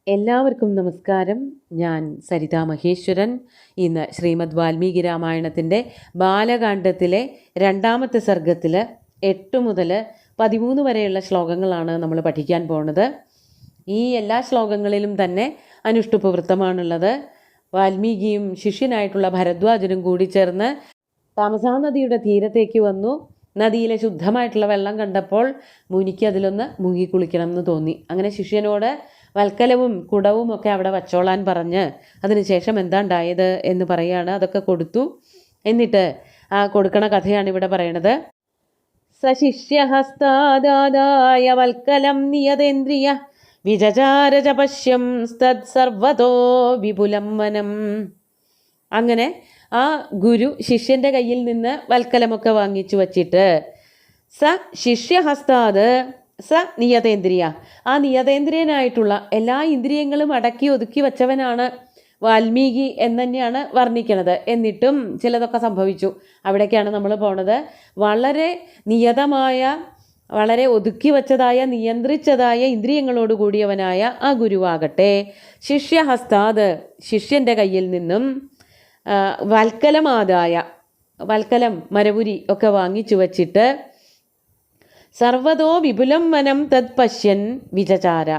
എല്ലാവർക്കും നമസ്കാരം. ഞാൻ സരിത മഹേശ്വരൻ. ഇന്ന് ശ്രീമദ് വാൽമീകി രാമായണത്തിൻ്റെ ബാലകാണ്ഡത്തിലെ 2ാമത്തെ സർഗത്തിൽ 8 മുതൽ 13 വരെയുള്ള ശ്ലോകങ്ങളാണ് നമ്മൾ പഠിക്കാൻ പോകുന്നത്. ഈ എല്ലാ ശ്ലോകങ്ങളിലും തന്നെ അനുഷ്ടുപ്പ് വൃത്തമാണുള്ളത്. വാൽമീകിയും ശിഷ്യനായിട്ടുള്ള ഭരദ്വാജനും കൂടി ചേർന്ന് താമസാ നദിയുടെ തീരത്തേക്ക് വന്നു. നദിയിലെ ശുദ്ധമായിട്ടുള്ള വെള്ളം കണ്ടപ്പോൾ മുനിക്ക് അതിലൊന്ന് മുങ്ങിക്കുളിക്കണം എന്ന് തോന്നി. അങ്ങനെ ശിഷ്യനോട് വൽക്കലവും കുടവും ഒക്കെ അവിടെ വച്ചോളാൻ പറഞ്ഞ് അതിനുശേഷം എന്താ ഉണ്ടായത് എന്ന് പറയാണ്. അതൊക്കെ കൊടുത്തു. എന്നിട്ട് ആ കൊടുക്കണ കഥയാണ് ഇവിടെ പറയണത്. സശിഷ്യഹസ്താദായ വൽക്കലം നിയതേന്ദ്രിയ വിചചാരച പശ്യം സർവതോ വിപുലം വനം. അങ്ങനെ ആ ഗുരു ശിഷ്യൻ്റെ കയ്യിൽ നിന്ന് വൽക്കലമൊക്കെ വാങ്ങിച്ചു വച്ചിട്ട് സ ശിഷ്യഹസ്താത് സ നിയതേന്ദ്രിയ, ആ നിയതേന്ദ്രിയനായിട്ടുള്ള എല്ലാ ഇന്ദ്രിയങ്ങളും അടക്കി ഒതുക്കി വച്ചവനാണ് വാൽമീകി എന്ന് തന്നെയാണ് വർണ്ണിക്കുന്നത്. എന്നിട്ടും ചിലതൊക്കെ സംഭവിച്ചു. അവിടേക്കാണ് നമ്മൾ പോണത്. വളരെ നിയതമായ, വളരെ ഒതുക്കി വച്ചതായ, നിയന്ത്രിച്ചതായ ഇന്ദ്രിയങ്ങളോട് കൂടിയവനായ ആ ഗുരുവാകട്ടെ ശിഷ്യഹസ്താത്, ശിഷ്യൻ്റെ കയ്യിൽ നിന്നും വൽക്കലമാതായ, വൽക്കലം മരവുരി ഒക്കെ വാങ്ങിച്ചു വച്ചിട്ട് സർവതോ വിപുലം വനം തത് പശ്യൻ വിചചാര,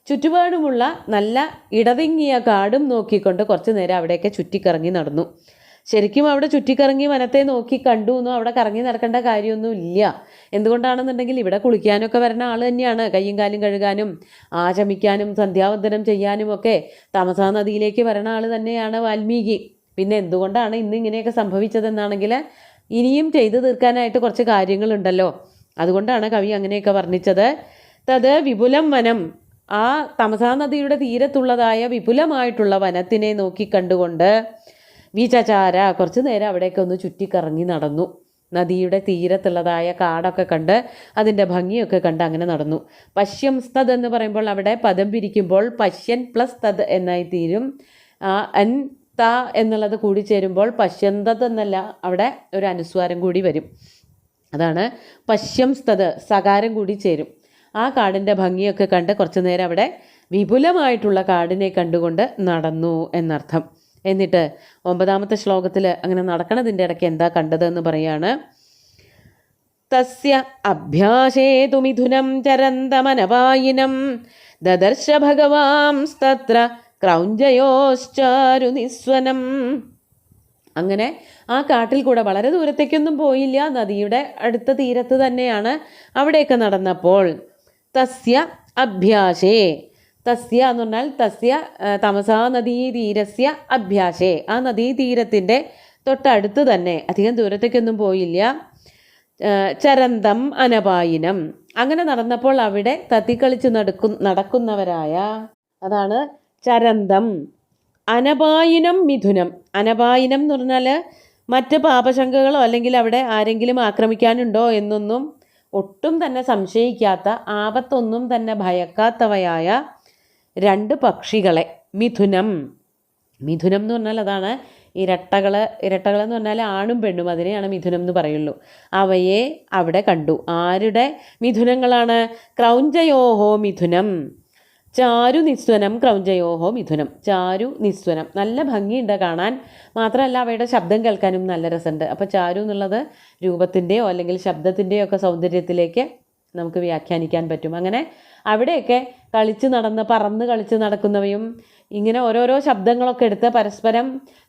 ചുറ്റുപാടുമുള്ള നല്ല ഇടതിങ്ങിയ കാടും നോക്കിക്കൊണ്ട് കുറച്ച് നേരം അവിടെയൊക്കെ ചുറ്റിക്കറങ്ങി നടന്നു. ശരിക്കും അവിടെ ചുറ്റിക്കറങ്ങി വനത്തെ നോക്കി കണ്ടു എന്നോ അവിടെ കറങ്ങി നടക്കേണ്ട കാര്യമൊന്നും ഇല്ല. എന്തുകൊണ്ടാണെന്നുണ്ടെങ്കിൽ ഇവിടെ കുളിക്കാനൊക്കെ വരുന്ന ആൾ തന്നെയാണ്. കയ്യും കാലും കഴുകാനും ആചമിക്കാനും സന്ധ്യാവന്ദനം ചെയ്യാനും ഒക്കെ താമസാ നദിയിലേക്ക് വരുന്ന ആൾ തന്നെയാണ് വാൽമീകി. പിന്നെ എന്തുകൊണ്ടാണ് ഇന്ന് ഇങ്ങനെയൊക്കെ സംഭവിച്ചതെന്നാണെങ്കിൽ ഇനിയും ചെയ്തു തീർക്കാനായിട്ട് കുറച്ച് കാര്യങ്ങളുണ്ടല്ലോ. അതുകൊണ്ടാണ് കവി അങ്ങനെയൊക്കെ വർണ്ണിച്ചത്. തത് വിപുലം വനം, ആ തമസാ നദിയുടെ തീരത്തുള്ളതായ വിപുലമായിട്ടുള്ള വനത്തിനെ നോക്കി കണ്ടുകൊണ്ട് വിചചാര, കുറച്ച് നേരം അവിടേക്ക് ഒന്ന് ചുറ്റിക്കറങ്ങി നടന്നു. നദിയുടെ തീരത്തുള്ളതായ കാടൊക്കെ കണ്ട് അതിൻ്റെ ഭംഗിയൊക്കെ കണ്ട് അങ്ങനെ നടന്നു. പശ്യം സ്തദ് എന്ന് പറയുമ്പോൾ അവിടെ പദം പിരിക്കുമ്പോൾ പശ്യൻ പ്ലസ് തദ് എന്നായി തീരും. അൻ ത എന്നുള്ളത് കൂടി ചേരുമ്പോൾ പശ്യന്തത് എന്നല്ല, അവിടെ ഒരു അനുസ്വാരം കൂടി വരും. അതാണ് പശ്യം സ്തദ്, സകാരം കൂടി ചേരും. ആ കാടിൻ്റെ ഭംഗിയൊക്കെ കണ്ട് കുറച്ച് നേരം അവിടെ വിപുലമായിട്ടുള്ള കാടിനെ കണ്ടുകൊണ്ട് നടന്നു എന്നർത്ഥം. എന്നിട്ട് 9ാമത്തെ ശ്ലോകത്തിൽ അങ്ങനെ നടക്കണതിൻ്റെ ഇടയ്ക്ക് എന്താ കണ്ടതെന്ന് പറയാണ്. തസ്യ അഭ്യാസേതു മിഥുനം ചരന്തമനവായിനം ദദർശ ഭഗവാംസ്തത്ര ക്രൗഞ്ചയോശ്ചാരു നിസ്വനം. അങ്ങനെ ആ കാട്ടിൽ കൂടെ വളരെ ദൂരത്തേക്കൊന്നും പോയില്ല, നദിയുടെ അടുത്ത തീരത്ത് തന്നെയാണ്. അവിടെയൊക്കെ നടന്നപ്പോൾ തസ്യ അഭ്യാസേ, തസ്യ എന്ന് പറഞ്ഞാൽ തസ്യ തമസാ നദീതീരസ്യ അഭ്യാസേ, ആ നദീതീരത്തിൻ്റെ തൊട്ടടുത്ത് തന്നെ, അധികം ദൂരത്തേക്കൊന്നും പോയില്ല. ചരന്തം അനപായിനം, അങ്ങനെ നടന്നപ്പോൾ അവിടെ തത്തിക്കളിച്ച് നടക്കുന്നവരായ, അതാണ് ചരന്തം. അനപായിനം മിഥുനം, അനപായിനം എന്ന് പറഞ്ഞാൽ മറ്റ് പാപശങ്കകളോ അല്ലെങ്കിൽ അവിടെ ആരെങ്കിലും ആക്രമിക്കാനുണ്ടോ എന്നൊന്നും ഒട്ടും തന്നെ സംശയിക്കാത്ത, ആപത്തൊന്നും തന്നെ ഭയക്കാത്തവയായ 2 പക്ഷികളെ, മിഥുനം. മിഥുനം എന്ന് പറഞ്ഞാൽ അതാണ് ഇരട്ടകൾ എന്ന് പറഞ്ഞാൽ ആണും പെണ്ണും, അതിനെയാണ് മിഥുനം എന്ന് പറയുള്ളൂ. അവയെ അവിടെ കണ്ടു. ആരുടെ മിഥുനങ്ങളാണ്? ക്രൗഞ്ചയോഹോ മിഥുനം ചാരു നിസ്വനം ക്രൗഞ്ചയോഹോ മിഥുനം. ചാരു നിസ്വനം, നല്ല ഭംഗിയുണ്ട് കാണാൻ, മാത്രമല്ല അവയുടെ ശബ്ദം കേൾക്കാനും നല്ല രസമുണ്ട്. അപ്പോൾ ചാരു എന്നുള്ളത് രൂപത്തിൻ്റെയോ അല്ലെങ്കിൽ ശബ്ദത്തിൻ്റെയോ ഒക്കെ സൗന്ദര്യത്തിലേക്ക് നമുക്ക് വ്യാഖ്യാനിക്കാൻ പറ്റും. അങ്ങനെ അവിടെയൊക്കെ പറന്ന് കളിച്ച് നടക്കുന്നവയും ഇങ്ങനെ ഓരോരോ ശബ്ദങ്ങളൊക്കെ എടുത്ത് പരസ്പരം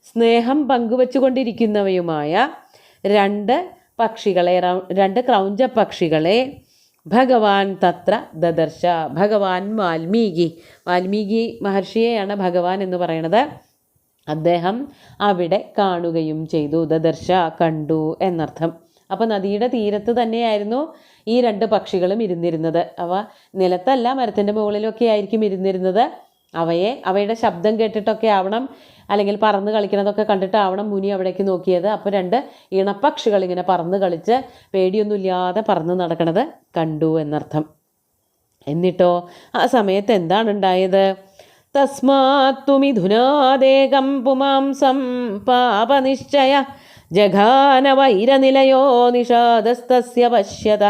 സ്നേഹം പങ്കുവെച്ചുകൊണ്ടിരിക്കുന്നവയുമായ 2 പക്ഷികളെ, 2 ക്രൗഞ്ച പക്ഷികളെ ഭഗവാൻ തത്ര ദദർശ. ഭഗവാൻ വാൽമീകി മഹർഷിയെയാണ് ഭഗവാൻ എന്ന് പറയുന്നത്. അദ്ദേഹം അവിടെ കാണുകയും ചെയ്തു. ദദർശ, കണ്ടു എന്നർത്ഥം. അപ്പോൾ നദിയുടെ തീരത്ത് തന്നെയായിരുന്നു ഈ 2 പക്ഷികളും ഇരുന്നിരുന്നത്. അവ നിലത്തല്ല, മരത്തിൻ്റെ മുകളിലൊക്കെ ആയിരിക്കും ഇരുന്നിരുന്നത്. അവയുടെ ശബ്ദം കേട്ടിട്ടൊക്കെ ആവണം, അല്ലെങ്കിൽ പറന്ന് കളിക്കണതൊക്കെ കണ്ടിട്ടാവണം മുനി അവിടേക്ക് നോക്കിയത്. അപ്പോൾ 2 ഇണപ്പക്ഷികൾ ഇങ്ങനെ പറന്ന് കളിച്ച് പേടിയൊന്നുമില്ലാതെ പറന്ന് നടക്കണത് കണ്ടു എന്നർത്ഥം. എന്നിട്ടോ ആ സമയത്ത് എന്താണ് ഉണ്ടായത്? തസ്മാത്തു മിഥുനാദേകം പുമാംസം പാപനിശ്ചയ ജഘാന വൈരനിലയോ നിഷാദസ്തസ്യ പശ്യത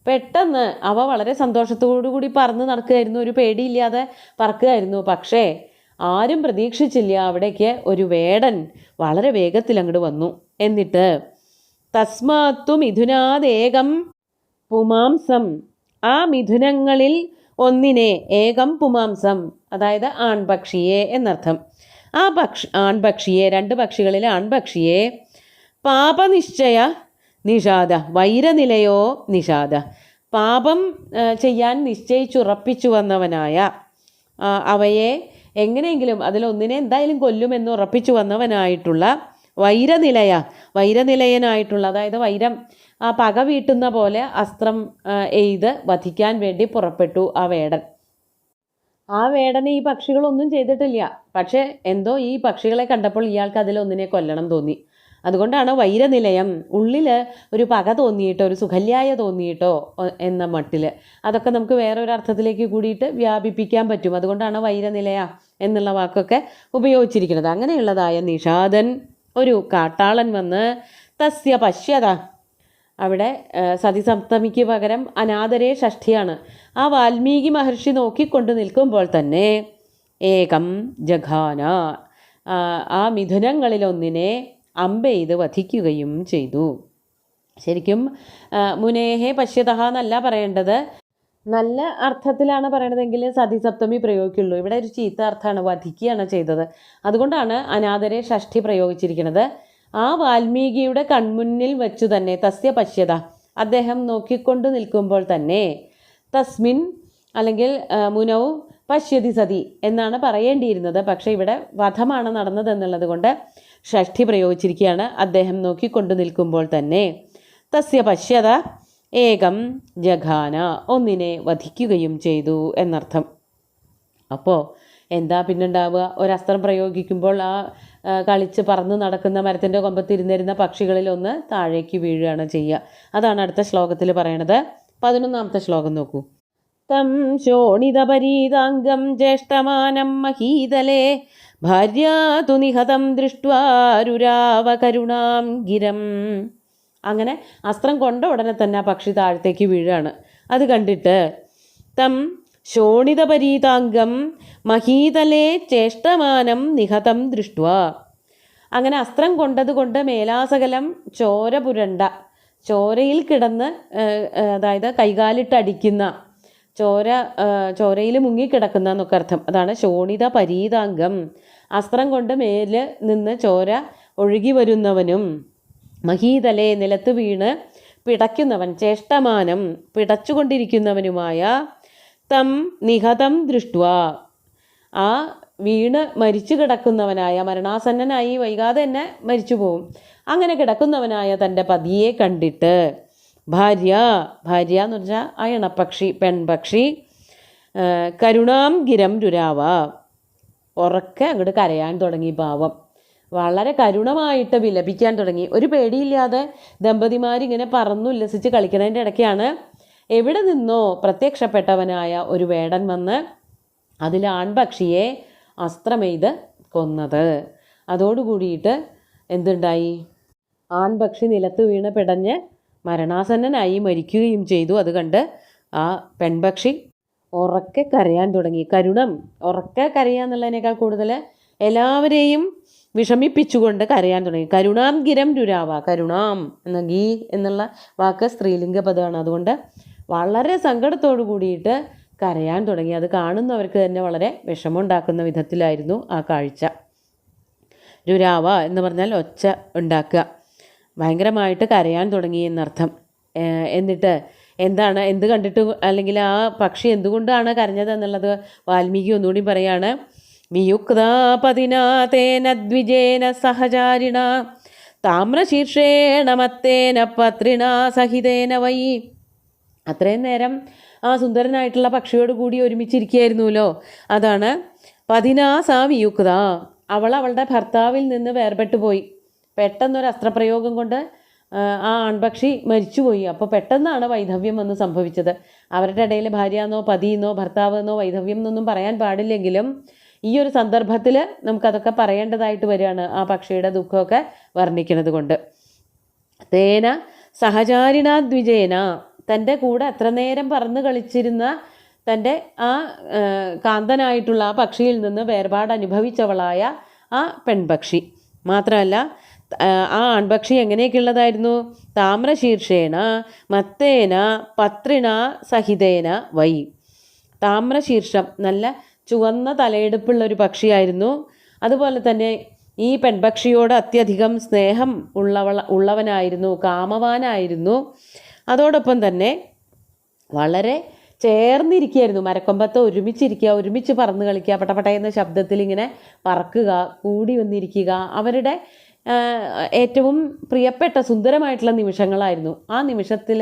പെട്ടെന്ന് അവ വളരെ സന്തോഷത്തോടു കൂടി പറന്ന് നടക്കുകയായിരുന്നു, ഒരു പേടിയില്ലാതെ പറക്കുകയായിരുന്നു. പക്ഷേ ആരും പ്രതീക്ഷിച്ചില്ല അവിടേക്ക് ഒരു വേടൻ വളരെ വേഗത്തിൽ അങ്ങോട്ട് വന്നു. എന്നിട്ട് തസ്മാത്തു മിഥുനാദേകം പുമാംസം, ആ മിഥുനങ്ങളിൽ ഒന്നിനെ, ഏകം പുമാംസം അതായത് ആൺപക്ഷിയെ എന്നർത്ഥം, ആ ആൺപക്ഷിയെ, രണ്ട് പക്ഷികളിലെ ആൺപക്ഷിയെ പാപനിശ്ചയ നിഷാദ, വൈരനിലയോ നിഷാദ, പാപം ചെയ്യാൻ നിശ്ചയിച്ചുറപ്പിച്ചു വന്നവനായ, അവയെ എങ്ങനെയെങ്കിലും അതിലൊന്നിനെ എന്തായാലും കൊല്ലുമെന്ന് ഉറപ്പിച്ചു വന്നവനായിട്ടുള്ള വൈരനിലയനായിട്ടുള്ള, അതായത് വൈരം ആ പക വീട്ടുന്ന പോലെ അസ്ത്രം എയ്ത് വധിക്കാൻ വേണ്ടി പുറപ്പെട്ടു ആ വേടൻ. ആ വേടനെ ഈ പക്ഷികളൊന്നും ചെയ്തിട്ടില്ല. പക്ഷേ എന്തോ ഈ പക്ഷികളെ കണ്ടപ്പോൾ ഇയാൾക്ക് അതിലൊന്നിനെ കൊല്ലണം തോന്നി. അതുകൊണ്ടാണ് വൈരനിലയം, ഉള്ളിൽ ഒരു പക തോന്നിയിട്ടോ ഒരു സുഖല്യായ തോന്നിയിട്ടോ എന്ന മട്ടിൽ, അതൊക്കെ നമുക്ക് വേറൊരു അർത്ഥത്തിലേക്ക് കൂടിയിട്ട് വ്യാപിപ്പിക്കാൻ പറ്റും. അതുകൊണ്ടാണ് വൈരനിലയ എന്നുള്ള വാക്കൊക്കെ ഉപയോഗിച്ചിരിക്കുന്നത്. അങ്ങനെയുള്ളതായ നിഷാദൻ, ഒരു കാട്ടാളൻ വന്ന് തസ്യ പശ്യത, അവിടെ സതിസപ്തമിക്ക് പകരം അനാദരേ ഷഷ്ഠിയാണ്. ആ വാൽമീകി മഹർഷി നോക്കിക്കൊണ്ട് നിൽക്കുമ്പോൾ തന്നെ ഏകം ജഘാന, ആ മിഥുനങ്ങളിലൊന്നിനെ അമ്പെയ്ത് വധിക്കുകയും ചെയ്തു. ശരിക്കും മുനേഹേ പശ്യതഹ എന്നല്ല പറയേണ്ടത്, നല്ല അർത്ഥത്തിലാണ് പറയണതെങ്കിൽ സതിസപ്തമി പ്രയോഗിക്കുള്ളൂ. ഇവിടെ ഒരു ചീത്ത അർത്ഥമാണ്, വധിക്കുകയാണ് ചെയ്തത്. അതുകൊണ്ടാണ് അനാദരെ ഷഷ്ഠി പ്രയോഗിച്ചിരിക്കുന്നത്. ആ വാൽമീകിയുടെ കൺമുന്നിൽ വെച്ചു തന്നെ, തസ്യ പശ്യത, അദ്ദേഹം നോക്കിക്കൊണ്ട് നിൽക്കുമ്പോൾ തന്നെ, തസ്മിൻ അല്ലെങ്കിൽ മുനൗ പശ്യതി സതി എന്നാണ് പറയേണ്ടിയിരുന്നത്. പക്ഷേ ഇവിടെ വധമാണ് നടന്നതെന്നുള്ളത് കൊണ്ട് ഷഷ്ഠി പ്രയോഗിച്ചിരിക്കുകയാണ്. അദ്ദേഹം നോക്കിക്കൊണ്ട് നിൽക്കുമ്പോൾ തന്നെ തസ്യ പശ്യത ഏകം ജഘാന, ഒന്നിനെ വധിക്കുകയും ചെയ്തു എന്നർത്ഥം. അപ്പോൾ എന്താ പിന്നുണ്ടാവുക? ഒരസ്ത്രം പ്രയോഗിക്കുമ്പോൾ ആ കളിച്ച് പറന്ന് നടക്കുന്ന മരത്തിൻ്റെ കൊമ്പത്തിരുന്നിരുന്ന പക്ഷികളിലൊന്ന് താഴേക്ക് വീഴുകയാണ് ചെയ്യുക. അതാണ് അടുത്ത ശ്ലോകത്തിൽ പറയണത്. 11ാമത്തെ ശ്ലോകം നോക്കൂ. തം ശോണിതപരീതാംഗം ജ്യേഷ്ഠമാനം മഹീതലേ ഭാര്യാതു നിഹതം ദൃഷ്ട്വാരുരാവ കരുണാം ഗിരം. അങ്ങനെ അസ്ത്രം കൊണ്ട ഉടനെ തന്നെ ആ പക്ഷി താഴത്തേക്ക് വീഴുകയാണ്. അത് കണ്ടിട്ട് തം ശോണിതപരീതാംഗം മഹീതലേ ചേഷ്ടമാനം നിഹതം ദൃഷ്ട്വ, അങ്ങനെ അസ്ത്രം കൊണ്ടതുകൊണ്ട് മേലാസകലം ചോര പുരണ്ട, ചോരയിൽ കിടന്ന്, അതായത് കൈകാലിട്ടടിക്കുന്ന, ചോരയിൽ മുങ്ങിക്കിടക്കുന്ന എന്നൊക്കെ അർത്ഥം. അതാണ് ശോണിത പരീതാംഗം, അസ്ത്രം കൊണ്ട് മേല് നിന്ന് ചോര ഒഴുകി വരുന്നവനും, മഹീതലേ നിലത്ത് വീണ് പിടയ്ക്കുന്നവൻ, ചേഷ്ടമാനം പിടച്ചുകൊണ്ടിരിക്കുന്നവനുമായ, തം നിഹതം ദൃഷ്ട്വ, ആ വീണ് മരിച്ചു കിടക്കുന്നവനായ, മരണാസന്നനായി വൈകാതെ തന്നെ മരിച്ചു പോവും, അങ്ങനെ കിടക്കുന്നവനായ തൻ്റെ പതിയെ കണ്ടിട്ട്, ഭാര്യ എന്ന് പറഞ്ഞാൽ ആ ഇണപ്പക്ഷി, പെൺപക്ഷി, കരുണാം ഗിരം രുരാവ, ഉറക്കെ അങ്ങോട്ട് കരയാൻ തുടങ്ങി. പാവം വളരെ കരുണമായിട്ട് വിലപിക്കാൻ തുടങ്ങി. ഒരു പേടിയില്ലാതെ ദമ്പതിമാരിങ്ങനെ പറന്നുല്ലസിച്ച് കളിക്കുന്നതിൻ്റെ ഇടയ്ക്കാണ് എവിടെ നിന്നോ പ്രത്യക്ഷപ്പെട്ടവനായ ഒരു വേടൻ വന്ന് അതിൽ ആൺപക്ഷിയെ അസ്ത്രമെയ്ത് കൊന്നത്. അതോടുകൂടിയിട്ട് എന്തുണ്ടായി? ആൺപക്ഷി നിലത്ത് വീണ് പിടഞ്ഞ് മരണാസന്നനായി മരിക്കുകയും ചെയ്തു. അത് കണ്ട് ആ പെൺപക്ഷി ഉറക്കെ കരയാൻ തുടങ്ങി. കരുണം, ഉറക്കെ കരയാന്നുള്ളതിനേക്കാൾ കൂടുതൽ എല്ലാവരെയും വിഷമിപ്പിച്ചുകൊണ്ട് കരയാൻ തുടങ്ങി. കരുണാം ഗിരം രുരാവ, കരുണാം എന്ന ഗീ എന്നുള്ള വാക്ക് സ്ത്രീലിംഗ പദമാണ്. അതുകൊണ്ട് വളരെ സങ്കടത്തോടു കൂടിയിട്ട് കരയാൻ തുടങ്ങി. അത് കാണുന്നവർക്ക് തന്നെ വളരെ വിഷമമുണ്ടാക്കുന്ന വിധത്തിലായിരുന്നു ആ കാഴ്ച. രുരാവ എന്ന് പറഞ്ഞാൽ ഒച്ച ഉണ്ടാക്കുക, ഭയങ്കരമായിട്ട് കരയാൻ തുടങ്ങി എന്നർത്ഥം. എന്നിട്ട് എന്ത് കണ്ടിട്ട്, അല്ലെങ്കിൽ ആ പക്ഷി എന്തുകൊണ്ടാണ് കരഞ്ഞത് എന്നുള്ളത് വാൽമീകി ഒന്നുകൂടി പറയാണ്. വിയുക്താപതിനാതേന ദ്വിജേന സഹചാരിണ താമ്രശീർഷേണ മത്തേന പത്രിണ സഹിതേന വൈ. അത്രയും നേരം ആ സുന്ദരനായിട്ടുള്ള പക്ഷിയോട് കൂടി ഒരുമിച്ചിരിക്കുകയായിരുന്നുവല്ലോ. അതാണ് പതിനാ സാ വിയുക്ത, അവളുടെ ഭർത്താവിൽ നിന്ന് വേർപെട്ടു പോയി. പെട്ടെന്നൊരു അസ്ത്രപ്രയോഗം കൊണ്ട് ആ ആൺപക്ഷി മരിച്ചുപോയി. അപ്പോൾ പെട്ടെന്നാണ് വൈധവ്യം എന്ന് സംഭവിച്ചത്. അവരുടെ ഇടയിൽ ഭാര്യയെന്നോ പതിയെന്നോ ഭർത്താവെന്നോ വൈധവ്യം എന്നൊന്നും പറയാൻ പാടില്ലെങ്കിലും ഈ ഒരു സന്ദർഭത്തിൽ നമുക്കതൊക്കെ പറയേണ്ടതായിട്ട് വരികയാണ്, ആ പക്ഷിയുടെ ദുഃഖമൊക്കെ വർണ്ണിക്കുന്നത് കൊണ്ട്. തേന സഹചാരിണ ദ്വിജേന, തൻ്റെ കൂടെ അത്ര നേരം പറന്ന് കളിച്ചിരുന്ന തൻ്റെ ആ കാന്തനായിട്ടുള്ള ആ പക്ഷിയിൽ നിന്ന് വേർപാട് അനുഭവിച്ചവളായ ആ പെൺപക്ഷി. മാത്രമല്ല ആ ആൺപക്ഷി എങ്ങനെയൊക്കെയുള്ളതായിരുന്നു? താമ്രശീർഷേണ മത്തേന പത്രിണ സഹിതേന വൈ. താമ്രശീർഷം, നല്ല ചുവന്ന തലയെടുപ്പുള്ളൊരു പക്ഷിയായിരുന്നു. അതുപോലെ തന്നെ ഈ പെൺപക്ഷിയോട് അത്യധികം സ്നേഹം ഉള്ളവനായിരുന്നു, കാമവാനായിരുന്നു. അതോടൊപ്പം തന്നെ വളരെ ചേർന്നിരിക്കുകയായിരുന്നു. മരക്കൊമ്പത്ത് ഒരുമിച്ചിരിക്കുക, ഒരുമിച്ച് പറന്ന് കളിക്കുക, പട്ടപട്ടയെന്ന ശബ്ദത്തിൽ ഇങ്ങനെ പറക്കുക, കൂടി വന്നിരിക്കുക. അവരുടെ ഏറ്റവും പ്രിയപ്പെട്ട സുന്ദരമായിട്ടുള്ള നിമിഷങ്ങളായിരുന്നു. ആ നിമിഷത്തിൽ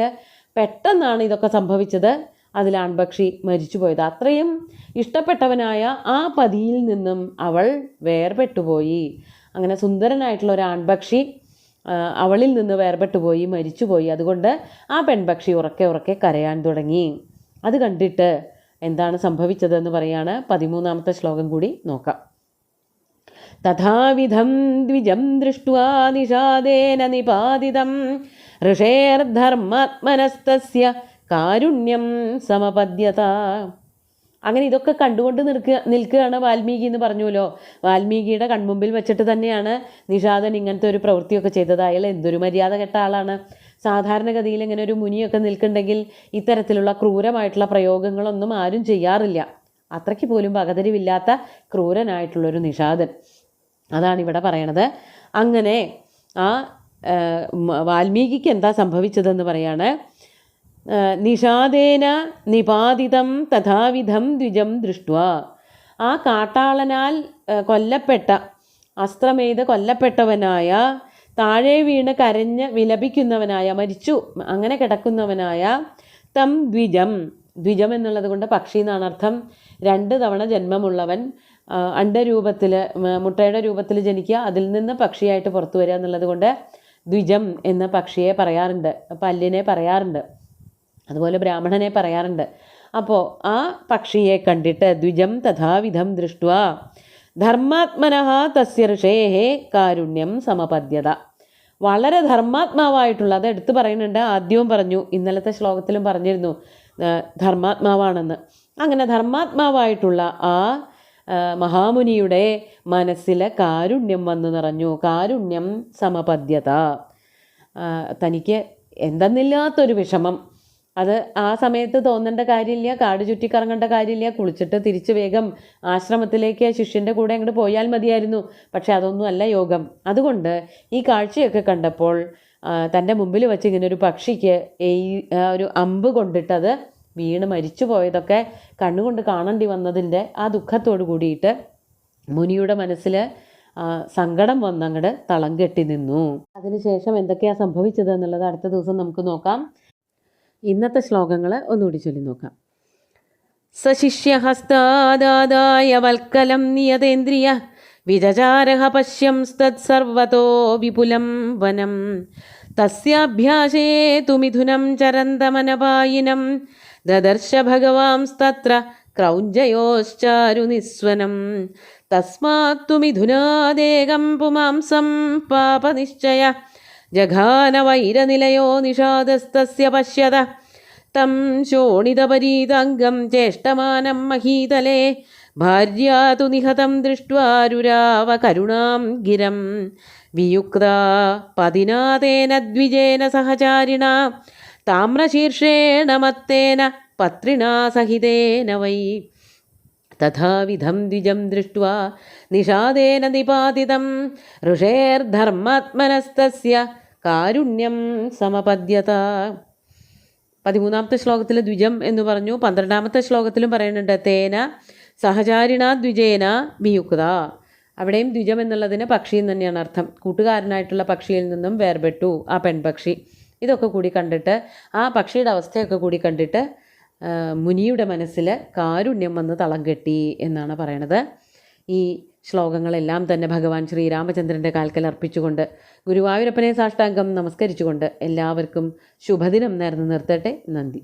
പെട്ടെന്നാണ് ഇതൊക്കെ സംഭവിച്ചത്. അതിൽ ആൺപക്ഷി മരിച്ചുപോയത്. അത്രയും ഇഷ്ടപ്പെട്ടവനായ ആ പതിയിൽ നിന്നും അവൾ വേർപെട്ടുപോയി. അങ്ങനെ സുന്ദരനായിട്ടുള്ള ഒരു ആൺപക്ഷി അവളിൽ നിന്ന് വേർപെട്ടുപോയി, മരിച്ചുപോയി. അതുകൊണ്ട് ആ പെൺപക്ഷി ഉറക്കെ ഉറക്കെ കരയാൻ തുടങ്ങി. അത് കണ്ടിട്ട് എന്താണ് സംഭവിച്ചതെന്ന് പറയാണ്. 13ാമത്തെ ശ്ലോകം കൂടി നോക്കാം. തഥാവിധം ദ്വിജം ദൃഷ്ട്വാ നിഷാദേന നിപാതിതം ഋഷേർധർമാത്മനസ്തസ്യ കാരുണ്യം സമപദ്യത. അങ്ങനെ ഇതൊക്കെ കണ്ടുകൊണ്ട് നിൽക്കുകയാണ് വാൽമീകി എന്ന് പറഞ്ഞുവല്ലോ. വാൽമീകിയുടെ കൺമുമ്പിൽ വെച്ചിട്ട് തന്നെയാണ് നിഷാദൻ ഇങ്ങനത്തെ ഒരു പ്രവൃത്തിയൊക്കെ ചെയ്തത്. അയാൾ എന്തൊരു മര്യാദ കെട്ട ആളാണ്. സാധാരണഗതിയിൽ ഇങ്ങനെ ഒരു മുനിയൊക്കെ നിൽക്കുന്നുണ്ടെങ്കിൽ ഇത്തരത്തിലുള്ള ക്രൂരമായിട്ടുള്ള പ്രയോഗങ്ങളൊന്നും ആരും ചെയ്യാറില്ല. അത്രയ്ക്ക് പോലും പകതിരിവില്ലാത്ത ക്രൂരനായിട്ടുള്ളൊരു നിഷാദൻ. അതാണ് ഇവിടെ പറയണത്. അങ്ങനെ ആ വാൽമീകിക്ക് എന്താ സംഭവിച്ചതെന്ന് പറയാണ്. നിഷാദേന നിപാതിതം തഥാവിധം ദ്വിജം ദൃഷ്ട്വാ. ആ കാട്ടാളനാൽ കൊല്ലപ്പെട്ട, അസ്ത്രമെയ്ത് കൊല്ലപ്പെട്ടവനായ, താഴെ വീണ് കരഞ്ഞ് വിലപിക്കുന്നവനായ, മരിച്ചു അങ്ങനെ കിടക്കുന്നവനായ തം ദ്വിജം. ദ്വിജം എന്നുള്ളത് കൊണ്ട് പക്ഷി എന്നാണ് അർത്ഥം. 2 തവണ ജന്മമുള്ളവൻ, അണ്ഡരൂപത്തിൽ, മുട്ടയുടെ രൂപത്തിൽ ജനിക്കുക, അതിൽ നിന്ന് പക്ഷിയായിട്ട് പുറത്തു വരിക എന്നുള്ളത് കൊണ്ട് ദ്വിജം എന്ന പക്ഷിയെ പറയാറുണ്ട്, പല്ലിനെ പറയാറുണ്ട്, അതുപോലെ ബ്രാഹ്മണനെ പറയാറുണ്ട്. അപ്പോൾ ആ പക്ഷിയെ കണ്ടിട്ട് ദ്വിജം തഥാവിധം ദൃഷ്ട്വാ ധർമാത്മനഃ തസ്യ ഋഷേഹേ കാരുണ്യം സമപദ്യത. വളരെ ധർമാത്മാവായിട്ടുള്ള, അത് എടുത്തു പറയുന്നുണ്ട്. ആദ്യവും പറഞ്ഞു, ഇന്നലത്തെ ശ്ലോകത്തിലും പറഞ്ഞിരുന്നു ധർമാത്മാവാണെന്ന്. അങ്ങനെ ധർമാത്മാവായിട്ടുള്ള ആ മഹാമുനിയുടെ മനസ്സിൽ കാരുണ്യം വന്നു നിറഞ്ഞു. കാരുണ്യം സമപദ്യത. തനിക്ക് എന്തെന്നില്ലാത്തൊരു വിഷമം, അത് ആ സമയത്ത് തോന്നേണ്ട കാര്യമില്ല, കാട് ചുറ്റിക്കറങ്ങേണ്ട കാര്യമില്ല, കുളിച്ചിട്ട് തിരിച്ച് വേഗം ആശ്രമത്തിലേക്ക് ശിഷ്യൻ്റെ കൂടെ അങ്ങോട്ട് പോയാൽ മതിയായിരുന്നു. പക്ഷെ അതൊന്നും അല്ല യോഗം. അതുകൊണ്ട് ഈ കാഴ്ചയൊക്കെ കണ്ടപ്പോൾ തൻ്റെ മുമ്പിൽ വെച്ച് ഇങ്ങനെ ഒരു പക്ഷിക്ക് ഒരു അമ്പ് കൊണ്ടിട്ടത് വീണ് മരിച്ചു പോയതൊക്കെ കണ്ണുകൊണ്ട് കാണേണ്ടി വന്നതിൻ്റെ ആ ദുഃഖത്തോട് കൂടിയിട്ട് മുനിയുടെ മനസ്സിൽ സങ്കടം വന്നങ്ങട് തളം കെട്ടി നിന്നു. അതിനുശേഷം എന്തൊക്കെയാണ് സംഭവിച്ചത് എന്നുള്ളത് അടുത്ത ദിവസം നമുക്ക് നോക്കാം. ഇന്നത്തെ ശ്ലോകങ്ങൾ ഒന്നുകൂടി ചൊല്ലി നോക്കാം. സശിഷ്യഹസ്താദായ വൽക്കലം നിയതേന്ദ്രിയ വിചചാരഃ പശ്യംസ്തത്സർവതോ വിപുലം വനം തസ്യാഭ്യാസേ തു മിഥുനം ചരന്തമനപായിനം ദദർശ ഭഗവാംസ്തത്ര ക്രൗഞ്ജയോശ്ചാരുനിസ്വനം തസ്മാത്തു മിഥുനാദേകം പുമാംസം പാപനിശ്ചയ ജഘാനവൈരനിലയോ നിഷാദസ്തസ്യ പശ്യത തം ശോണിതപരീതാംഗം ചേഷ്ടമാനം മഹീതലേ ഭാര്യാ തു നിഹതം ദൃഷ്ട്വാരുരാവ കരുണാം ഗിരം വിയുക്താ പതിനാതേന ദ്വിജേന സഹചാരിണ താമ്രശീർഷേണ മത്തേന പത്രിണാ സഹിതേന വൈ തഥാവിധം ദ്വിജം ദൃഷ്ട്വാ നിഷാദേന നിപാതിതം ഋഷേർധർമാത്മനസ്തസ്യ കാരുണ്യം സമപദ്യത. 13ാമത്തെ ശ്ലോകത്തിൽ ദ്വിജം എന്ന് പറഞ്ഞു. 12ാമത്തെ ശ്ലോകത്തിലും പറയുന്നുണ്ട് തേന സഹചാരിണ ദ്വിജേന വിയുക്ത. അവിടെയും ദ്വിജം എന്നുള്ളതിന് പക്ഷി എന്ന് തന്നെയാണ് അർത്ഥം. കൂട്ടുകാരനായിട്ടുള്ള പക്ഷിയിൽ നിന്നും വേർപെട്ടു ആ പെൺപക്ഷി. ഇതൊക്കെ കൂടി കണ്ടിട്ട്, ആ പക്ഷിയുടെ അവസ്ഥയൊക്കെ കൂടി കണ്ടിട്ട് മുനിയുടെ മനസ്സിൽ കാരുണ്യം വന്ന് തളം കെട്ടി എന്നാണ് പറയണത്. ഈ ശ്ലോകങ്ങളെല്ലാം തന്നെ ഭഗവാൻ ശ്രീരാമചന്ദ്രൻ്റെ കാൽക്കൽ അർപ്പിച്ചുകൊണ്ട് ഗുരുവായൂരപ്പനെ സാഷ്ടാംഗം നമസ്കരിച്ചുകൊണ്ട് എല്ലാവർക്കും ശുഭദിനം നേർന്നു നിർത്തട്ടെ. നന്ദി.